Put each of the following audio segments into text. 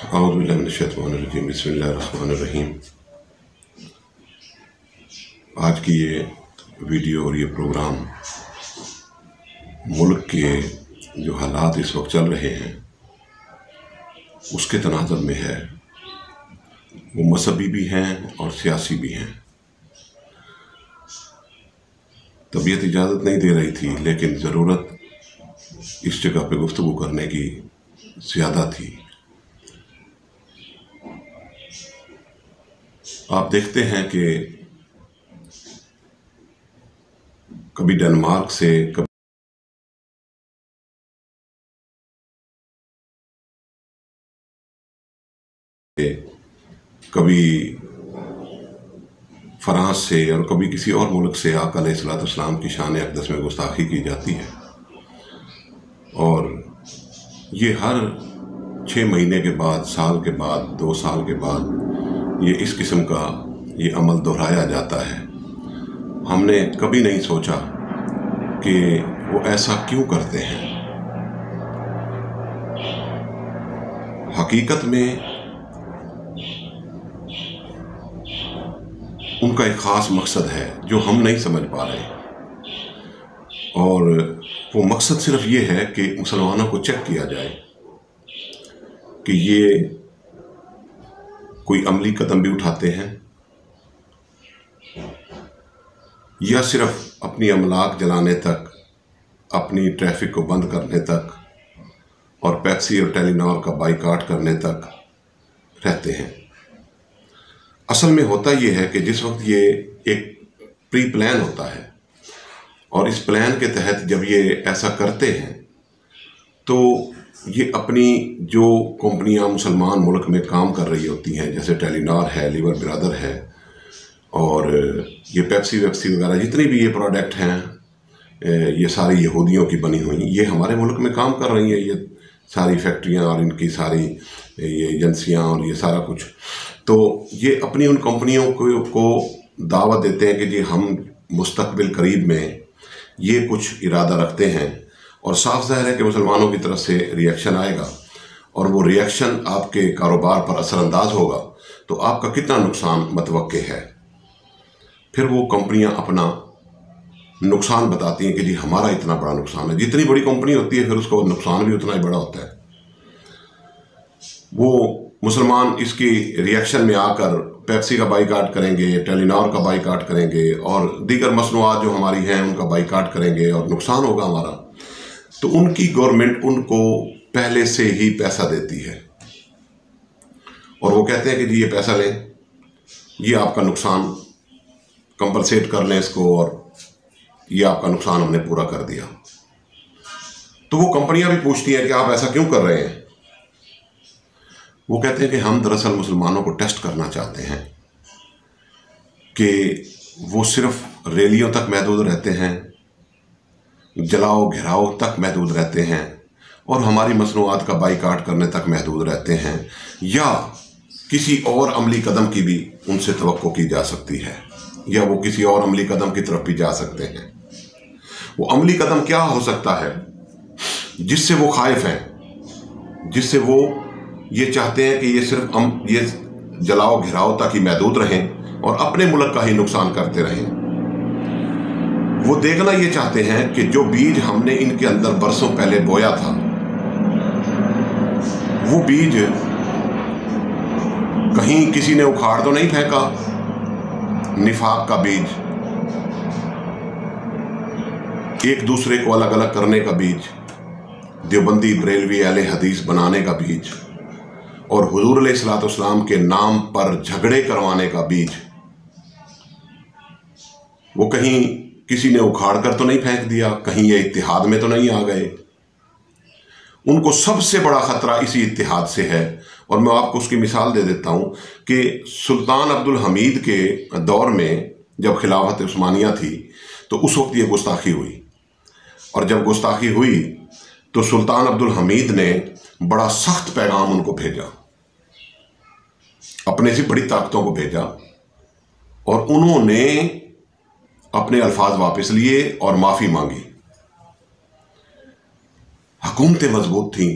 اعوذ باللہ من الشیطان الرجیم بسم اللہ الرحمن الرحیم۔ آج کی یہ ویڈیو اور یہ پروگرام ملک کے جو حالات اس وقت چل رہے ہیں اس کے تناظر میں ہے۔ وہ مذہبی بھی ہیں اور سیاسی بھی ہیں۔ طبیعت اجازت نہیں دے رہی تھی لیکن ضرورت اس جگہ پہ گفتگو کرنے کی زیادہ تھی۔ آپ دیکھتے ہیں کہ کبھی ڈنمارک سے کبھی فرانس سے اور کبھی کسی اور ملک سے آقا علیہ الصلوۃ والسلام کی شان اقدس میں گستاخی کی جاتی ہے، اور یہ ہر 6 مہینے کے بعد، سال کے بعد، 2 سال کے بعد یہ اس قسم کا یہ عمل دہرایا جاتا ہے۔ ہم نے کبھی نہیں سوچا کہ وہ ایسا کیوں کرتے ہیں۔ حقیقت میں ان کا ایک خاص مقصد ہے جو ہم نہیں سمجھ پا رہے، اور وہ مقصد صرف یہ ہے کہ مسلمانوں کو چیک کیا جائے کہ یہ کوئی عملی قدم بھی اٹھاتے ہیں یا صرف اپنی املاک جلانے تک، اپنی ٹریفک کو بند کرنے تک اور پیپسی اور ٹیلی نار کا بائیکاٹ کرنے تک رہتے ہیں۔ اصل میں ہوتا یہ ہے کہ جس وقت یہ ایک پری پلان ہوتا ہے اور اس پلان کے تحت جب یہ ایسا کرتے ہیں تو یہ اپنی جو کمپنیاں مسلمان ملک میں کام کر رہی ہوتی ہیں، جیسے ٹیلی نار ہے، لیور برادر ہے، اور یہ پیپسی ویپسی وغیرہ جتنی بھی یہ پروڈکٹ ہیں، یہ ساری یہودیوں کی بنی ہوئی، یہ ہمارے ملک میں کام کر رہی ہیں، یہ ساری فیکٹریاں اور ان کی ساری یہ ایجنسیاں اور یہ سارا کچھ۔ تو یہ اپنی ان کمپنیوں کو دعوت دیتے ہیں کہ جی ہم مستقبل قریب میں یہ کچھ ارادہ رکھتے ہیں، اور صاف ظاہر ہے کہ مسلمانوں کی طرف سے ری ایکشن آئے گا، اور وہ ری ایکشن آپ کے کاروبار پر اثر انداز ہوگا تو آپ کا کتنا نقصان متوقع ہے۔ پھر وہ کمپنیاں اپنا نقصان بتاتی ہیں کہ جی ہمارا اتنا بڑا نقصان ہے۔ جتنی بڑی کمپنی ہوتی ہے پھر اس کو نقصان بھی اتنا ہی بڑا ہوتا ہے۔ وہ مسلمان اس کی ری ایکشن میں آ کر پیپسی کا بائیکاٹ کریں گے، ٹیلی نار کا بائیکاٹ کریں گے، اور دیگر مصنوعات جو ہماری ہیں ان کا بائیکاٹ کریں گے، اور نقصان ہوگا ہمارا۔ تو ان کی گورنمنٹ ان کو پہلے سے ہی پیسہ دیتی ہے، اور وہ کہتے ہیں کہ جی یہ پیسہ لیں، یہ آپ کا نقصان کمپنسیٹ کر لیں اس کو، اور یہ آپ کا نقصان ہم نے پورا کر دیا۔ تو وہ کمپنیاں بھی پوچھتی ہیں کہ آپ ایسا کیوں کر رہے ہیں؟ وہ کہتے ہیں کہ ہم دراصل مسلمانوں کو ٹیسٹ کرنا چاہتے ہیں کہ وہ صرف ریلیوں تک محدود رہتے ہیں، جلاؤ گھراؤ تک محدود رہتے ہیں، اور ہماری مصنوعات کا بائیکاٹ کرنے تک محدود رہتے ہیں، یا کسی اور عملی قدم کی بھی ان سے توقع کی جا سکتی ہے، یا وہ کسی اور عملی قدم کی طرف بھی جا سکتے ہیں۔ وہ عملی قدم کیا ہو سکتا ہے جس سے وہ خائف ہیں، جس سے وہ یہ چاہتے ہیں کہ یہ صرف یہ جلاؤ گھراؤ تک ہی محدود رہیں اور اپنے ملک کا ہی نقصان کرتے رہیں۔ وہ دیکھنا یہ چاہتے ہیں کہ جو بیج ہم نے ان کے اندر برسوں پہلے بویا تھا، وہ بیج کہیں کسی نے اکھاڑ تو نہیں پھینکا، نفاق کا بیج، ایک دوسرے کو الگ الگ کرنے کا بیج، دیوبندی بریلوی اہل حدیث بنانے کا بیج، اور حضور علیہ الصلوۃ والسلام کے نام پر جھگڑے کروانے کا بیج، وہ کہیں کسی نے اکھاڑ کر تو نہیں پھینک دیا، کہیں یہ اتحاد میں تو نہیں آ گئے۔ ان کو سب سے بڑا خطرہ اسی اتحاد سے ہے، اور میں آپ کو اس کی مثال دے دیتا ہوں کہ سلطان عبدالحمید کے دور میں جب خلافت عثمانیہ تھی تو اس وقت یہ گستاخی ہوئی، اور جب گستاخی ہوئی تو سلطان عبدالحمید نے بڑا سخت پیغام ان کو بھیجا، اپنے سے بڑی طاقتوں کو بھیجا، اور انہوں نے اپنے الفاظ واپس لیے اور معافی مانگی۔ حکومتیں مضبوط تھیں،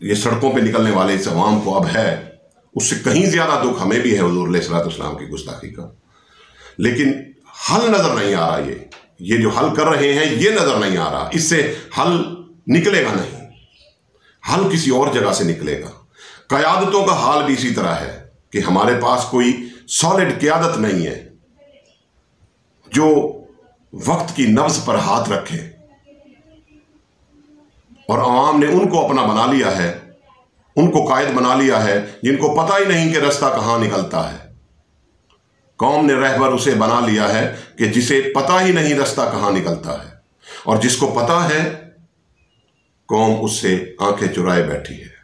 یہ سڑکوں پہ نکلنے والے اس عوام کو اب ہے، اس سے کہیں زیادہ دکھ ہمیں بھی ہے حضور علیہ الصلوۃ والسلام کی گستاخی کا. لیکن حل نظر نہیں آ رہا. یہ جو حل کر رہے ہیں یہ نظر نہیں آ رہا. اس سے حل نکلے گا نہیں، حل کسی اور جگہ سے نکلے گا. قیادتوں کا حال بھی اسی طرح ہے کہ ہمارے پاس کوئی سالڈ قیادت نہیں ہے جو وقت کی نبض پر ہاتھ رکھے، اور عوام نے ان کو اپنا بنا لیا ہے، ان کو قائد بنا لیا ہے جن کو پتہ ہی نہیں کہ رستہ کہاں نکلتا ہے. قوم نے رہبر اسے بنا لیا ہے کہ جسے پتہ ہی نہیں رستہ کہاں نکلتا ہے، اور جس کو پتہ ہے قوم اس سے آنکھیں چرائے بیٹھی ہے.